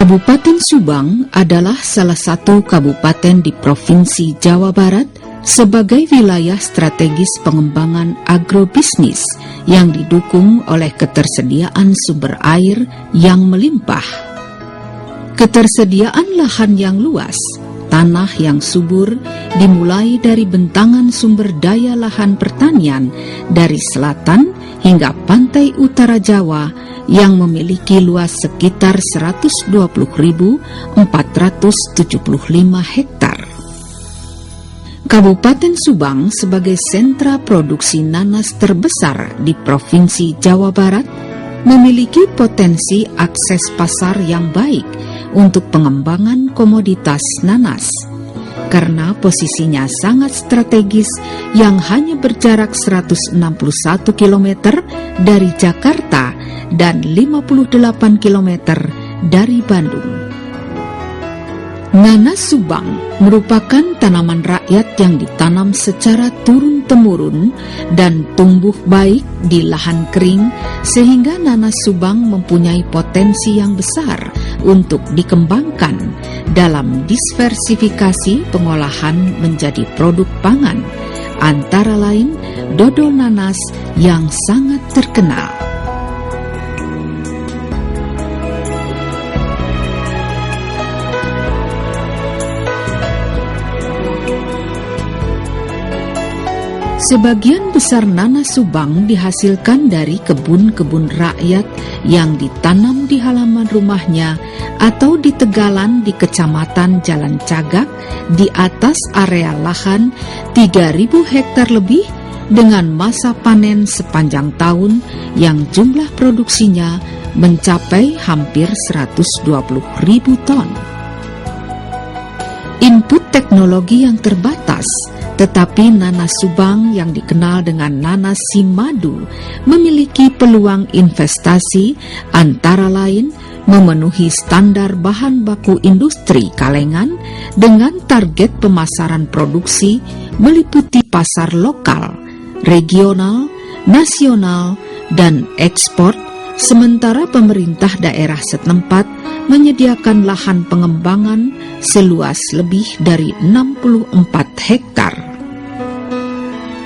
Kabupaten Subang adalah salah satu kabupaten di Provinsi Jawa Barat sebagai wilayah strategis pengembangan agrobisnis yang didukung oleh ketersediaan sumber air yang melimpah. Ketersediaan lahan yang luas, tanah yang subur dimulai dari bentangan sumber daya lahan pertanian dari selatan hingga pantai utara Jawa yang memiliki luas sekitar 120.475 hektar. Kabupaten Subang sebagai sentra produksi nanas terbesar di Provinsi Jawa Barat memiliki potensi akses pasar yang baik untuk pengembangan komoditas nanas. Karena posisinya sangat strategis yang hanya berjarak 161 km dari Jakarta dan 58 km dari Bandung. Nanas Subang merupakan tanaman rakyat yang ditanam secara turun-temurun dan tumbuh baik di lahan kering, sehingga nanas Subang mempunyai potensi yang besar untuk dikembangkan dalam diversifikasi pengolahan menjadi produk pangan, antara lain dodol nanas yang sangat terkenal. Sebagian besar nanas Subang dihasilkan dari kebun-kebun rakyat yang ditanam di halaman rumahnya atau di tegalan di Kecamatan Jalan Cagak di atas area lahan 3.000 hektar lebih dengan masa panen sepanjang tahun yang jumlah produksinya mencapai hampir 120.000 ton. Input teknologi yang terbatas, tetapi nanas Subang yang dikenal dengan nanas si madu memiliki peluang investasi, antara lain memenuhi standar bahan baku industri kalengan dengan target pemasaran produksi meliputi pasar lokal, regional, nasional, dan ekspor, sementara pemerintah daerah setempat menyediakan lahan pengembangan seluas lebih dari 64 hektar.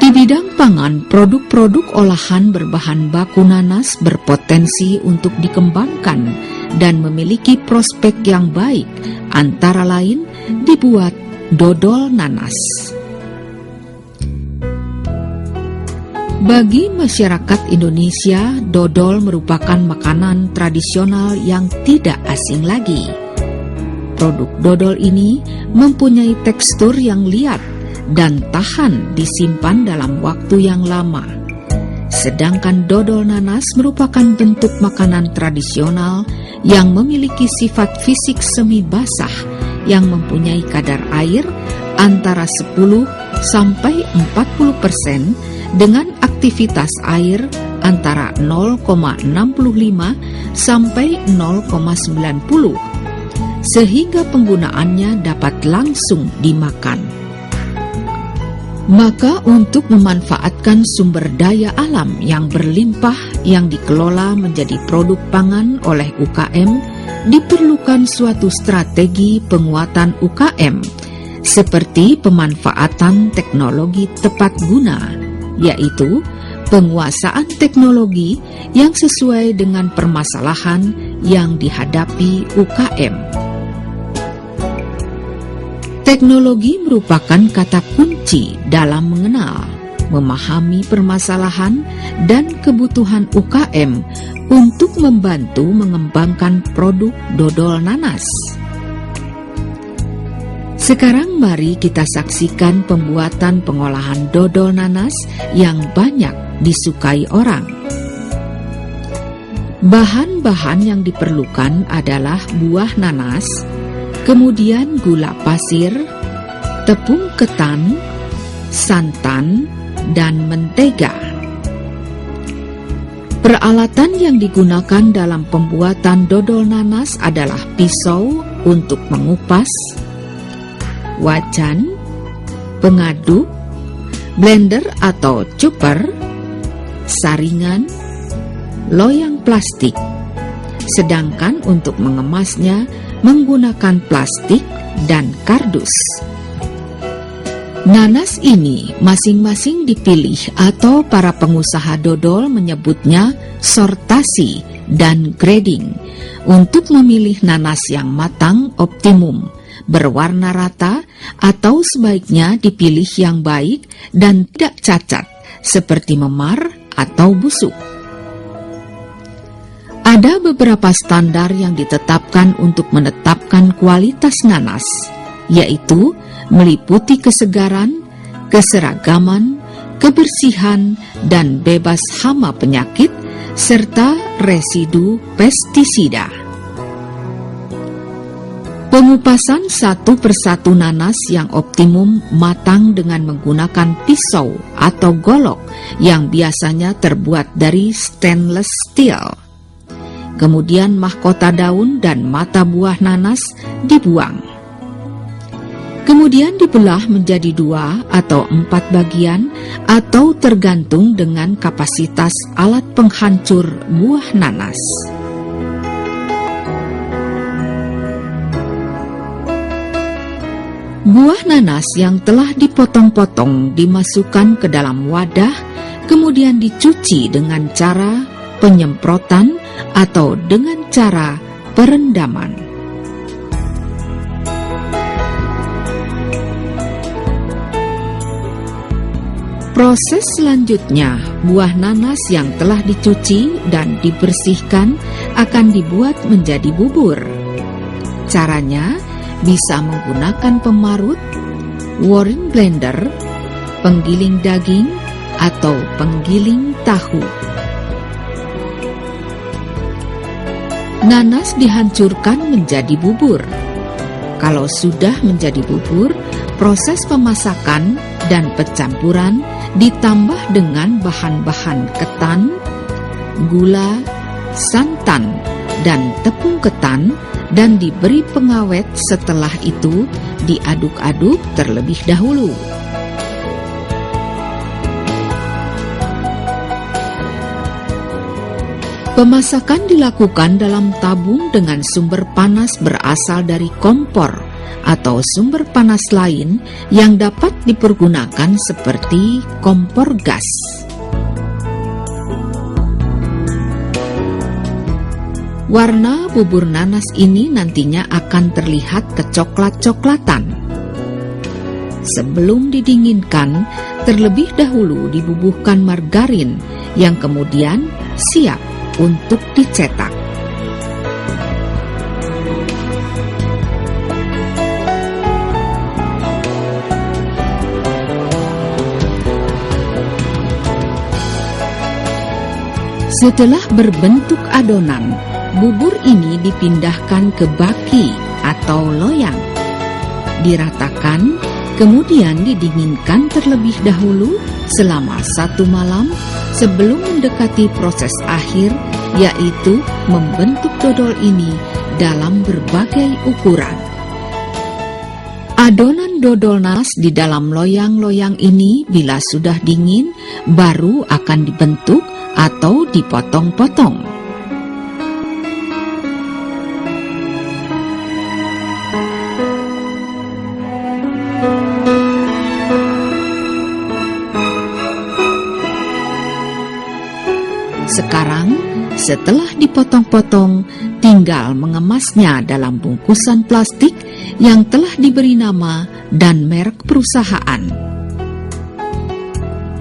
Di bidang pangan, produk-produk olahan berbahan baku nanas berpotensi untuk dikembangkan dan memiliki prospek yang baik, antara lain dibuat dodol nanas. Bagi masyarakat Indonesia, dodol merupakan makanan tradisional yang tidak asing lagi. Produk dodol ini mempunyai tekstur yang liat dan tahan disimpan dalam waktu yang lama. Sedangkan dodol nanas merupakan bentuk makanan tradisional yang memiliki sifat fisik semi basah yang mempunyai kadar air antara 10 sampai 40% dengan aktivitas air antara 0,65 sampai 0,90, sehingga penggunaannya dapat langsung dimakan. Maka untuk memanfaatkan sumber daya alam yang berlimpah yang dikelola menjadi produk pangan oleh UKM, diperlukan suatu strategi penguatan UKM, seperti pemanfaatan teknologi tepat guna, yaitu penguasaan teknologi yang sesuai dengan permasalahan yang dihadapi UKM. Teknologi merupakan kata kunci dalam mengenal, memahami permasalahan dan kebutuhan UKM untuk membantu mengembangkan produk dodol nanas. Sekarang mari kita saksikan pembuatan pengolahan dodol nanas yang banyak disukai orang. Bahan-bahan yang diperlukan adalah buah nanas, kemudian gula pasir, tepung ketan, santan, dan mentega. Peralatan yang digunakan dalam pembuatan dodol nanas adalah pisau untuk mengupas, wajan, pengaduk, blender atau chopper, saringan, loyang plastik. Sedangkan untuk mengemasnya menggunakan plastik dan kardus. Nanas ini masing-masing dipilih atau para pengusaha dodol menyebutnya sortasi dan grading untuk memilih nanas yang matang optimum, berwarna rata, atau sebaiknya dipilih yang baik dan tidak cacat seperti memar atau busuk. Ada beberapa standar yang ditetapkan untuk menetapkan kualitas nanas, yaitu meliputi kesegaran, keseragaman, kebersihan, dan bebas hama penyakit, serta residu pestisida. Pengupasan satu persatu nanas yang optimum matang dengan menggunakan pisau atau golok yang biasanya terbuat dari stainless steel. Kemudian mahkota daun dan mata buah nanas dibuang. Kemudian dibelah menjadi 2 atau 4 bagian atau tergantung dengan kapasitas alat penghancur buah nanas. Buah nanas yang telah dipotong-potong dimasukkan ke dalam wadah, kemudian dicuci dengan cara penyemprotan atau dengan cara perendaman. Proses selanjutnya, buah nanas yang telah dicuci dan dibersihkan akan dibuat menjadi bubur. Caranya bisa menggunakan pemarut, worring blender, penggiling daging, atau penggiling tahu. Nanas dihancurkan menjadi bubur. Kalau sudah menjadi bubur, proses pemasakan dan pencampuran ditambah dengan bahan-bahan ketan, gula, santan, dan tepung ketan, dan diberi pengawet. Setelah itu diaduk-aduk terlebih dahulu. Pemasakan dilakukan dalam tabung dengan sumber panas berasal dari kompor atau sumber panas lain yang dapat dipergunakan seperti kompor gas. Warna bubur nanas ini nantinya akan terlihat kecoklat-coklatan. Sebelum didinginkan, terlebih dahulu dibubuhkan margarin yang kemudian siap untuk dicetak. Setelah berbentuk adonan, bubur ini dipindahkan ke baki atau loyang. Diratakan, kemudian didinginkan terlebih dahulu selama 1 malam sebelum mendekati proses akhir, yaitu membentuk dodol ini dalam berbagai ukuran. Adonan dodol nanas di dalam loyang-loyang ini bila sudah dingin baru akan dibentuk atau dipotong-potong. Sekarang, setelah dipotong-potong, tinggal mengemasnya dalam bungkusan plastik yang telah diberi nama dan merek perusahaan.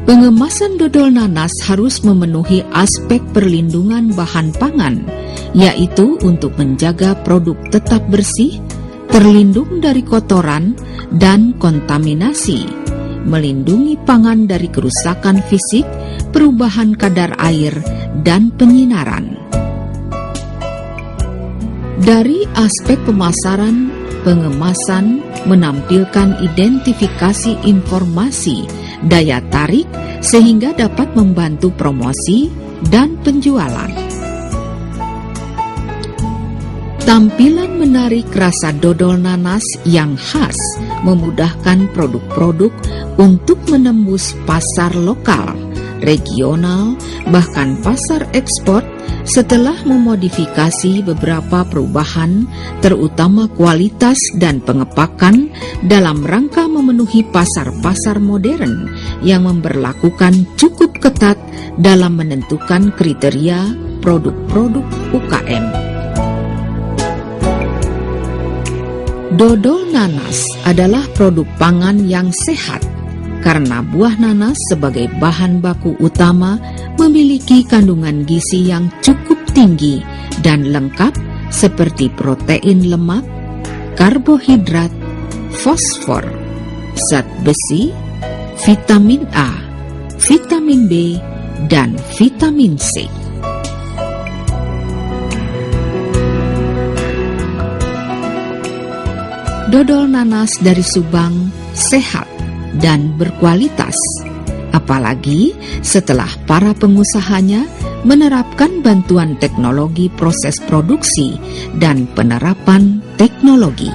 Pengemasan dodol nanas harus memenuhi aspek perlindungan bahan pangan, yaitu untuk menjaga produk tetap bersih, terlindung dari kotoran dan kontaminasi, melindungi pangan dari kerusakan fisik, perubahan kadar air, dan penyinaran. Dari aspek pemasaran, pengemasan menampilkan identifikasi informasi, daya tarik, sehingga dapat membantu promosi dan penjualan. Tampilan menarik rasa dodol nanas yang khas memudahkan produk-produk untuk menembus pasar lokal, regional, bahkan pasar ekspor setelah memodifikasi beberapa perubahan, terutama kualitas dan pengepakan dalam rangka memenuhi pasar-pasar modern yang memberlakukan cukup ketat dalam menentukan kriteria produk-produk UKM. Dodol nanas adalah produk pangan yang sehat karena buah nanas sebagai bahan baku utama memiliki kandungan gizi yang cukup tinggi dan lengkap seperti protein lemak, karbohidrat, fosfor, zat besi, vitamin A, vitamin B, dan vitamin C. Dodol nanas dari Subang sehat dan berkualitas, apalagi setelah para pengusahanya menerapkan bantuan teknologi proses produksi dan penerapan teknologi.